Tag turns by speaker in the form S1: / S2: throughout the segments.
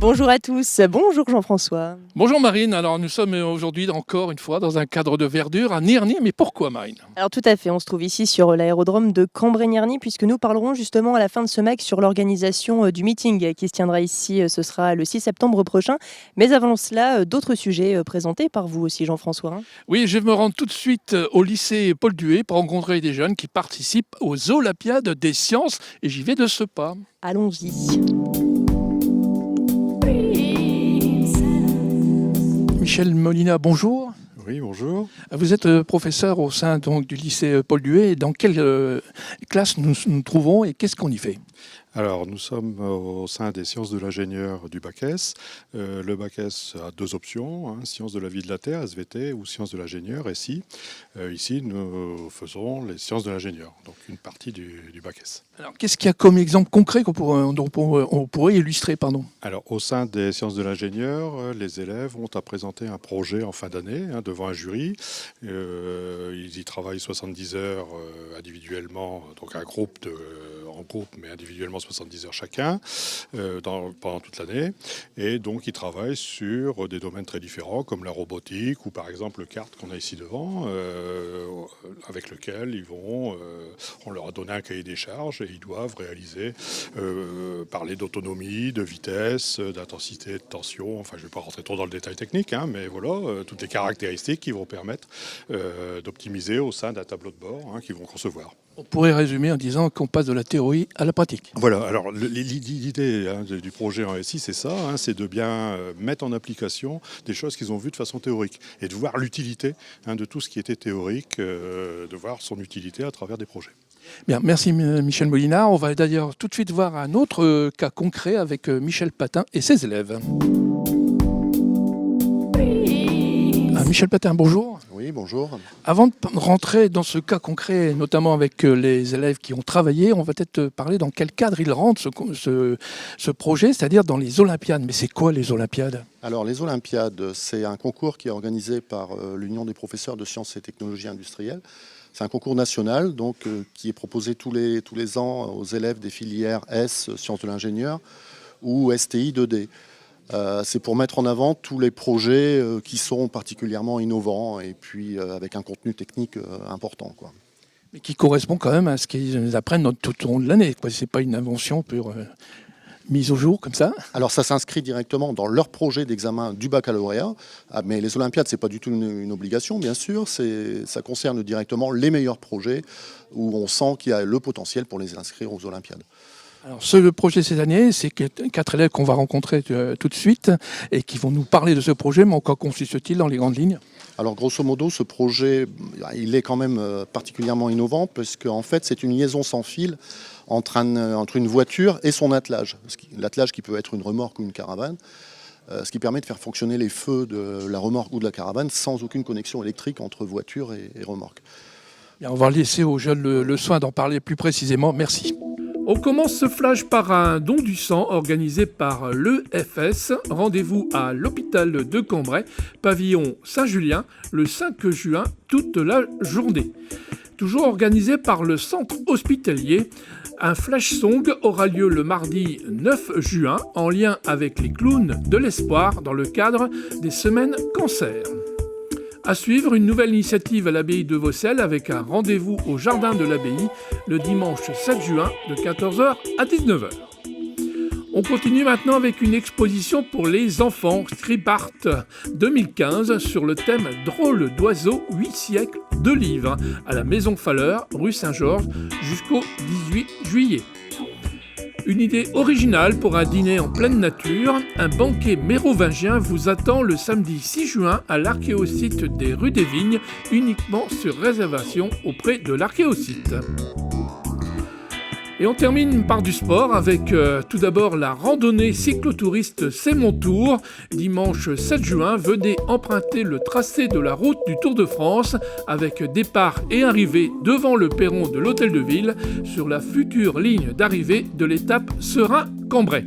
S1: Bonjour à tous, bonjour Jean-François.
S2: Bonjour Marine, alors nous sommes aujourd'hui encore une fois dans un cadre de verdure à Nierny, mais pourquoi Marine?
S1: Alors tout à fait, on se trouve ici sur l'aérodrome de Cambrai-Nierny puisque nous parlerons justement à la fin de ce MAC sur l'organisation du meeting qui se tiendra ici, ce sera le 6 septembre prochain. Mais avant cela, d'autres sujets présentés par vous aussi Jean-François.
S2: Oui, je vais me rendre tout de suite au lycée Paul Duet pour rencontrer des jeunes qui participent aux Olympiades des sciences et j'y vais de ce pas.
S1: Allons-y.
S2: Michel Molina, bonjour.
S3: Oui, bonjour.
S2: Vous êtes professeur au sein donc, du lycée Paul Duet. Dans quelle classe nous trouvons et qu'est-ce qu'on y fait?
S3: Alors, nous sommes au sein des sciences de l'ingénieur du Bac S. Le Bac S a deux options, sciences de la vie et de la terre, SVT, ou sciences de l'ingénieur, SI. Ici, nous faisons les sciences de l'ingénieur, donc une partie du Bac S.
S2: Alors, qu'est-ce qu'il y a comme exemple concret dont on pourrait illustrer, pardon?
S3: Alors, au sein des sciences de l'ingénieur, les élèves ont à présenter un projet en fin d'année devant un jury. Ils y travaillent 70 heures individuellement, donc en groupe, mais individuellement 70 heures chacun pendant toute l'année. Et donc, ils travaillent sur des domaines très différents, comme la robotique ou par exemple le kart qu'on a ici devant, avec lequel on leur a donné un cahier des charges et ils doivent réaliser, parler d'autonomie, de vitesse, d'intensité, de tension. Enfin, je ne vais pas rentrer trop dans le détail technique, mais voilà, toutes les caractéristiques qui vont permettre d'optimiser au sein d'un tableau de bord qu'ils vont concevoir.
S2: On pourrait résumer en disant qu'on passe de la théorie à la pratique.
S3: Voilà, alors l'idée du projet en SI, c'est ça, c'est de bien mettre en application des choses qu'ils ont vues de façon théorique et de voir l'utilité de tout ce qui était théorique, de voir son utilité à travers des projets.
S2: Bien, merci Michel Molina. On va d'ailleurs tout de suite voir un autre cas concret avec Michel Patin et ses élèves. Michel Patin, bonjour.
S4: Oui, bonjour.
S2: Avant de rentrer dans ce cas concret, notamment avec les élèves qui ont travaillé, on va peut-être parler dans quel cadre ils rentrent ce projet, c'est-à-dire dans les Olympiades. Mais c'est quoi les Olympiades ?
S4: Alors les Olympiades, c'est un concours qui est organisé par l'Union des professeurs de sciences et technologies industrielles. C'est un concours national donc, qui est proposé tous les ans aux élèves des filières S, sciences de l'ingénieur, ou STI 2D. C'est pour mettre en avant tous les projets qui sont particulièrement innovants et puis avec un contenu technique important, quoi.
S2: Mais qui correspond quand même à ce qu'ils apprennent tout au long de l'année. Ce n'est pas une invention pure mise au jour comme ça.
S4: Alors ça s'inscrit directement dans leur projet d'examen du baccalauréat. Mais les Olympiades, ce n'est pas du tout une obligation, bien sûr. Ça concerne directement les meilleurs projets où on sent qu'il y a le potentiel pour les inscrire aux Olympiades.
S2: Alors, ce projet cette année, c'est 4 élèves qu'on va rencontrer tout de suite et qui vont nous parler de ce projet. Mais en quoi consiste-t-il dans les grandes lignes ?
S4: Alors, grosso modo, ce projet, il est quand même particulièrement innovant parce qu'en fait, c'est une liaison sans fil entre une voiture et son attelage. L'attelage qui peut être une remorque ou une caravane, ce qui permet de faire fonctionner les feux de la remorque ou de la caravane sans aucune connexion électrique entre voiture et remorque.
S2: Bien, on va laisser aux jeunes le soin d'en parler plus précisément. Merci. On commence ce flash par un don du sang organisé par l'EFS. Rendez-vous à l'hôpital de Cambrai, pavillon Saint-Julien, le 5 juin, toute la journée. Toujours organisé par le centre hospitalier, un flash song aura lieu le mardi 9 juin en lien avec les clowns de l'espoir dans le cadre des semaines cancer. À suivre, une nouvelle initiative à l'abbaye de Vaucelles avec un rendez-vous au jardin de l'abbaye le dimanche 7 juin de 14h à 19h. On continue maintenant avec une exposition pour les enfants Script Art 2015 sur le thème Drôle d'oiseau, 8 siècles de livres à la Maison Falleur, rue Saint-Georges jusqu'au 18 juillet. Une idée originale pour un dîner en pleine nature, un banquet mérovingien vous attend le samedi 6 juin à l'archéosite des rues des Vignes, uniquement sur réservation auprès de l'archéosite. Et on termine par du sport avec tout d'abord la randonnée cyclotouriste C'est mon tour. Dimanche 7 juin, venez emprunter le tracé de la route du Tour de France avec départ et arrivée devant le perron de l'Hôtel de Ville sur la future ligne d'arrivée de l'étape Serein-Cambrai.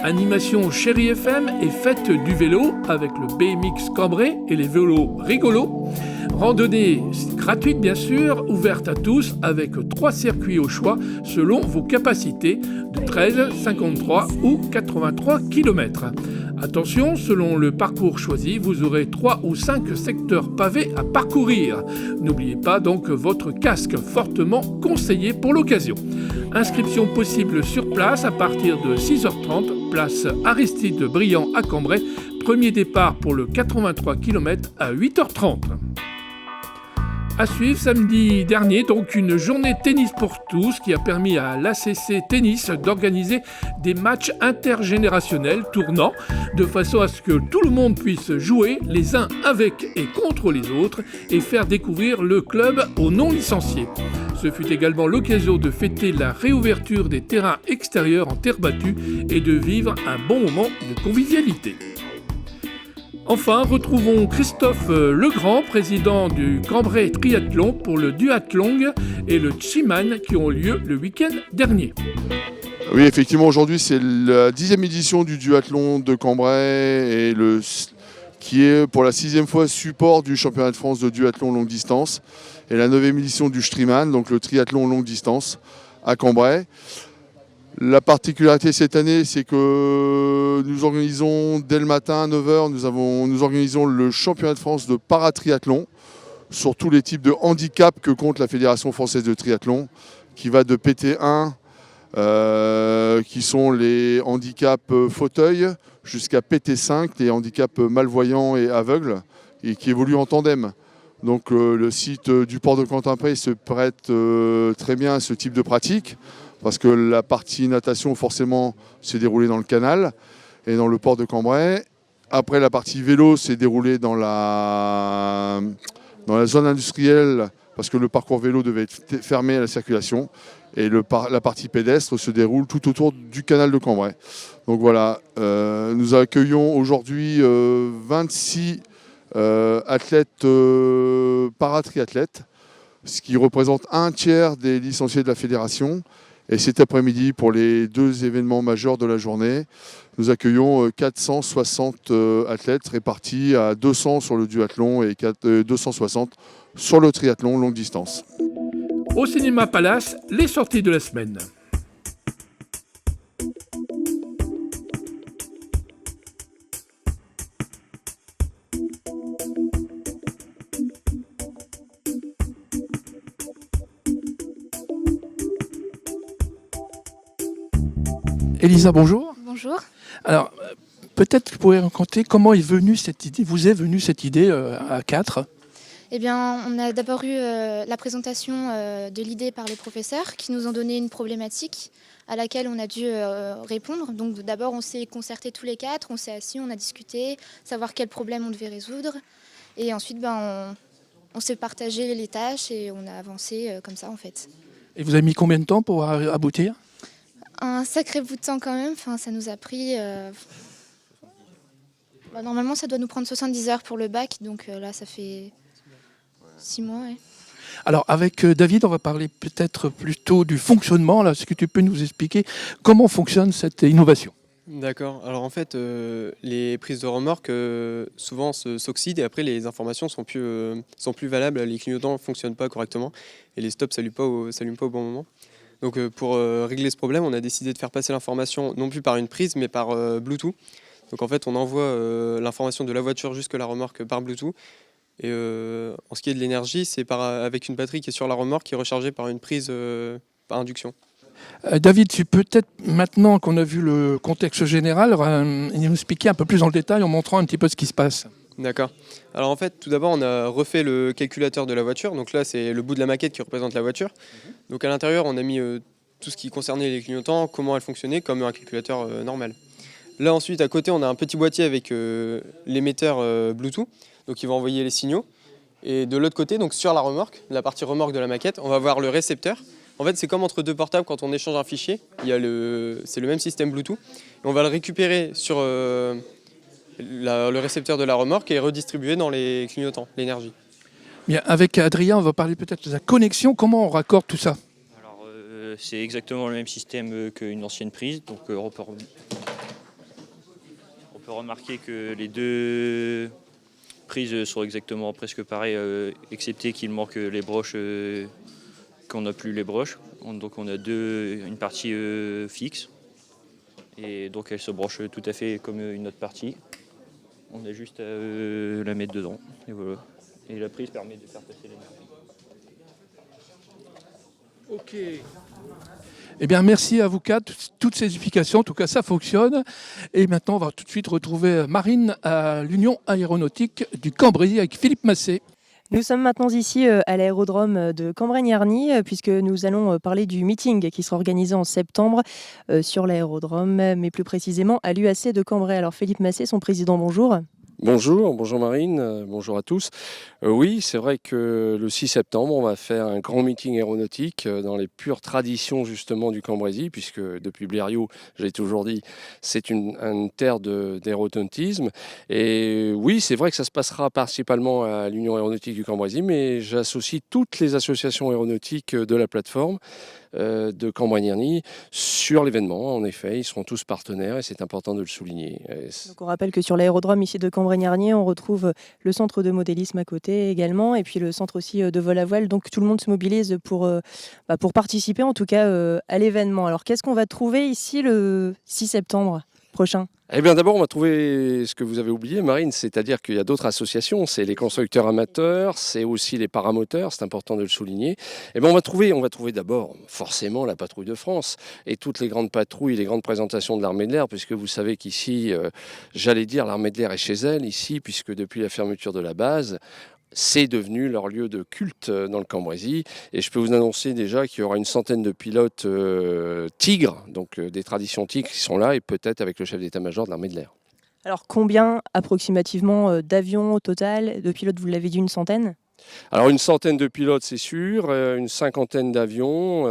S2: Animation Chéri FM et fête du vélo avec le BMX Cambrai et les vélos rigolos. Randonnée gratuite bien sûr, ouverte à tous avec 3 circuits au choix selon vos capacités de 13, 53 ou 83 km. Attention, selon le parcours choisi, vous aurez 3 ou 5 secteurs pavés à parcourir. N'oubliez pas donc votre casque, fortement conseillé pour l'occasion. Inscription possible sur place à partir de 6h30, place Aristide Briand à Cambrai. Premier départ pour le 83 km à 8h30. À suivre samedi dernier, donc une journée tennis pour tous qui a permis à l'ACC Tennis d'organiser des matchs intergénérationnels tournants de façon à ce que tout le monde puisse jouer les uns avec et contre les autres et faire découvrir le club aux non-licenciés. Ce fut également l'occasion de fêter la réouverture des terrains extérieurs en terre battue et de vivre un bon moment de convivialité. Enfin, retrouvons Christophe Legrand, président du Cambrai Triathlon pour le duathlon et le Chiman qui ont lieu le week-end dernier.
S5: Oui, effectivement, aujourd'hui c'est la 10e édition du duathlon de Cambrai qui est pour la 6e fois support du championnat de France de duathlon longue distance et la 9e édition du Striman, donc le triathlon longue distance à Cambrai. La particularité cette année, c'est que nous organisons dès le matin à 9h, nous organisons le championnat de France de paratriathlon sur tous les types de handicap que compte la Fédération française de triathlon, qui va de PT1, qui sont les handicaps fauteuil, jusqu'à PT5, les handicaps malvoyants et aveugles, et qui évoluent en tandem. Donc le site du port de Quentin-Pré se prête très bien à ce type de pratique, parce que la partie natation, forcément, s'est déroulée dans le canal et dans le port de Cambrai. Après, la partie vélo s'est déroulée dans la zone industrielle, parce que le parcours vélo devait être fermé à la circulation. Et la partie pédestre se déroule tout autour du canal de Cambrai. Donc voilà, nous accueillons aujourd'hui 26 athlètes paratriathlètes, ce qui représente un tiers des licenciés de la fédération. Et cet après-midi, pour les 2 événements majeurs de la journée, nous accueillons 460 athlètes répartis à 200 sur le duathlon et 260 sur le triathlon longue distance.
S2: Au Cinéma Palace, les sorties de la semaine. Elisa, bonjour.
S6: Bonjour.
S2: Alors, peut-être que vous pourriez raconter comment vous est venue cette idée à 4.
S6: Eh bien, on a d'abord eu la présentation de l'idée par les professeurs qui nous ont donné une problématique à laquelle on a dû répondre. Donc d'abord, on s'est concertés tous les 4, on s'est assis, on a discuté, savoir quel problème on devait résoudre. Et ensuite, on s'est partagé les tâches et on a avancé comme ça en fait.
S2: Et vous avez mis combien de temps pour aboutir ?
S6: Un sacré bout de temps quand même, ça nous a pris... normalement, ça doit nous prendre 70 heures pour le bac, donc là, ça fait 6 mois. Ouais.
S2: Alors, avec David, on va parler peut-être plutôt du fonctionnement. Est-ce que tu peux nous expliquer comment fonctionne cette innovation ?
S7: D'accord. Alors en fait, les prises de remorque souvent s'oxydent et après les informations sont plus valables. Les clignotants ne fonctionnent pas correctement et les stops ne s'allument pas au bon moment. Donc pour régler ce problème, on a décidé de faire passer l'information non plus par une prise mais par Bluetooth. Donc en fait, on envoie l'information de la voiture jusque la remorque par Bluetooth. Et en ce qui est de l'énergie, c'est avec une batterie qui est sur la remorque qui est rechargée par une prise par induction.
S2: David, tu peux peut-être, maintenant qu'on a vu le contexte général, nous expliquer un peu plus en détail en montrant un petit peu ce qui se passe.
S7: D'accord. Alors en fait, tout d'abord, on a refait le calculateur de la voiture. Donc là, c'est le bout de la maquette qui représente la voiture. Donc à l'intérieur, on a mis tout ce qui concernait les clignotants, comment elles fonctionnaient, comme un calculateur normal. Là ensuite, à côté, on a un petit boîtier avec l'émetteur Bluetooth, donc il va envoyer les signaux. Et de l'autre côté, donc sur la remorque, la partie remorque de la maquette, on va voir le récepteur. En fait, c'est comme entre 2 portables quand on échange un fichier. C'est le même système Bluetooth. Et on va le récupérer sur le récepteur de la remorque et redistribuer dans les clignotants, l'énergie.
S2: Bien, avec Adrien, on va parler peut-être de la connexion. Comment on raccorde tout ça ?
S8: Alors, c'est exactement le même système qu'une ancienne prise. Donc, on peut remarquer que les 2 prises sont exactement presque pareilles, excepté qu'il manque les broches, qu'on n'a plus les broches. Donc on a une partie fixe, et donc elle se branche tout à fait comme une autre partie. On a juste à la mettre dedans, et voilà. Et la prise permet de faire passer l'énergie.
S2: Ok. Eh bien, merci à vous quatre, toutes ces explications. En tout cas, ça fonctionne. Et maintenant, on va tout de suite retrouver Marine à l'Union aéronautique du Cambrésis avec Philippe Massé.
S1: Nous sommes maintenant ici à l'aérodrome de Cambrai-Gnerny puisque nous allons parler du meeting qui sera organisé en septembre sur l'aérodrome, mais plus précisément à l'UAC de Cambrai. Alors Philippe Massé, son président, bonjour.
S9: Bonjour Marine, bonjour à tous. Oui, c'est vrai que le 6 septembre, on va faire un grand meeting aéronautique dans les pures traditions justement du Cambrésis, puisque depuis Blériot, j'ai toujours dit, c'est une terre d'aéronautisme. Et oui, c'est vrai que ça se passera principalement à l'Union aéronautique du Cambrésis, mais j'associe toutes les associations aéronautiques de la plateforme de Cambrai-Gnerny sur l'événement. En effet, ils seront tous partenaires et c'est important de le souligner.
S1: Donc on rappelle que sur l'aérodrome ici de Cambrai-Gnerny, on retrouve le centre de modélisme à côté également et puis le centre aussi de vol à voile. Donc tout le monde se mobilise pour participer en tout cas à l'événement. Alors qu'est-ce qu'on va trouver ici le 6 septembre prochain ?
S9: Eh bien d'abord on va trouver ce que vous avez oublié Marine, c'est-à-dire qu'il y a d'autres associations, c'est les constructeurs amateurs, c'est aussi les paramoteurs, c'est important de le souligner. Eh bien on va trouver d'abord forcément la patrouille de France et toutes les grandes patrouilles, les grandes présentations de l'armée de l'air, puisque vous savez qu'ici, l'armée de l'air est chez elle ici, puisque depuis la fermeture de la base, c'est devenu leur lieu de culte dans le Cambrésis. Et je peux vous annoncer déjà qu'il y aura une centaine de pilotes tigres, donc des traditions tigres qui sont là, et peut-être avec le chef d'état-major de l'armée de l'air.
S1: Alors combien approximativement d'avions au total, de pilotes, vous l'avez dit, une centaine ?
S9: Alors une centaine de pilotes c'est sûr, une cinquantaine d'avions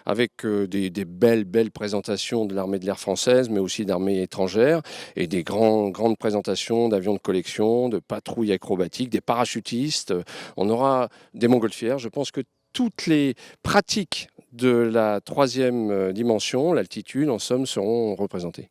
S9: avec des belles présentations de l'armée de l'air française mais aussi d'armées étrangères et des grandes présentations d'avions de collection, de patrouilles acrobatiques, des parachutistes. On aura des montgolfières. Je pense que toutes les pratiques de la troisième dimension, l'altitude en somme, seront représentées.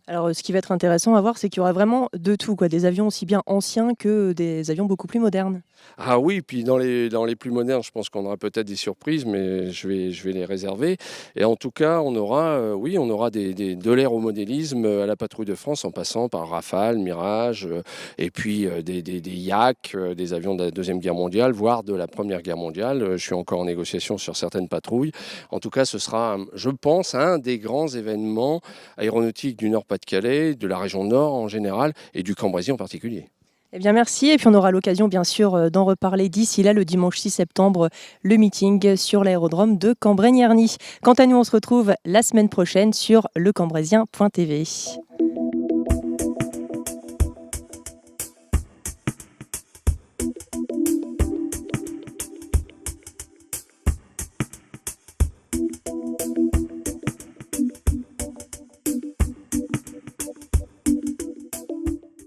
S1: Alors ce qui va être intéressant à voir, c'est qu'il y aura vraiment de tout, quoi, des avions aussi bien anciens que des avions beaucoup plus modernes.
S9: Ah oui, puis dans les plus modernes, je pense qu'on aura peut-être des surprises, mais je vais les réserver. Et en tout cas, on aura de l'aéromodélisme à la patrouille de France, en passant par Rafale, Mirage, et puis des Yak, des avions de la Deuxième Guerre mondiale, voire de la Première Guerre mondiale. Je suis encore en négociation sur certaines patrouilles. En tout cas, ce sera, je pense, un des grands événements aéronautiques du Nord-Pas-de-Calais, de la région Nord en général, et du Cambrésis en particulier.
S1: Eh bien merci, et puis on aura l'occasion bien sûr d'en reparler d'ici là le dimanche 6 septembre, le meeting sur l'aérodrome de Cambrai-Gnerny. Quant à nous, on se retrouve la semaine prochaine sur lecambraisien.tv.